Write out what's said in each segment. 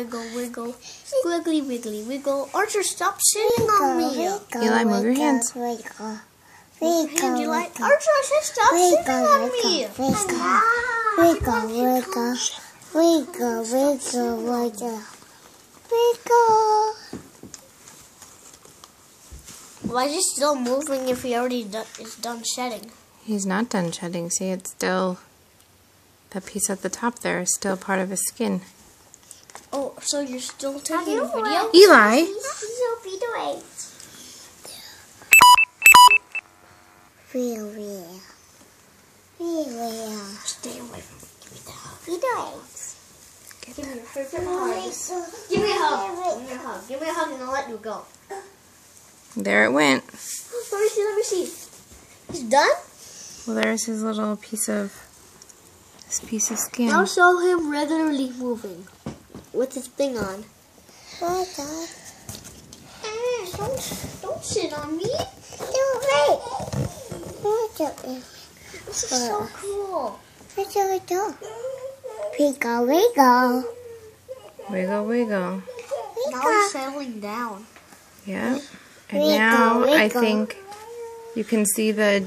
wiggle, wiggle. Squiggly, wiggly, wiggle. Archer, stop sitting on me. Eli, move your hands. Hand, Eli. Archer, I said stop sitting on me. Why is he still moving if he already is done shedding? He's not done shedding. See, it's still, that piece at the top there is still part of his skin. Oh, so you're still taking a video? Eli! Stay away from me. Give me that. Give me your favorite hug. Give me a hug. Give me a hug. Give me a hug and I'll let you go. There it went. Let me see, let me see. He's done? Well, there's his little piece of skin. I'll show him regularly moving with his thing on. Don't sit on me. This is so cool. Wiggle, wiggle. Now he's settling down. Yeah. And now I think you can see the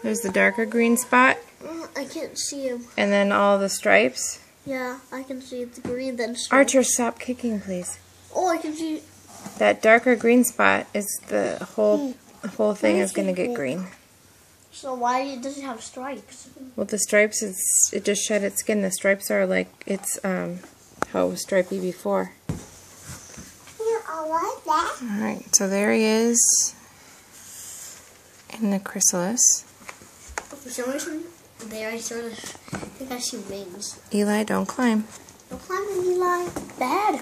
there's the darker green spot. I can't see him. And then all the stripes. Yeah, I can see the green then stripes. Archer, stop kicking, please. Oh, I can see. That darker green spot is the whole thing is going to get green. So why does it have stripes? Well, the stripes, it just shed its skin. The stripes are like, it's how it was stripy before. Alright, so there he is in the chrysalis. For some reason, there I think I see wings. Eli, don't climb. Don't climb, Eli. Bad.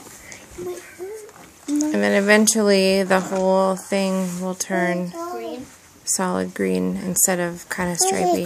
You might hurt. And then eventually the whole thing will turn Green. solid green instead of kind of stripy.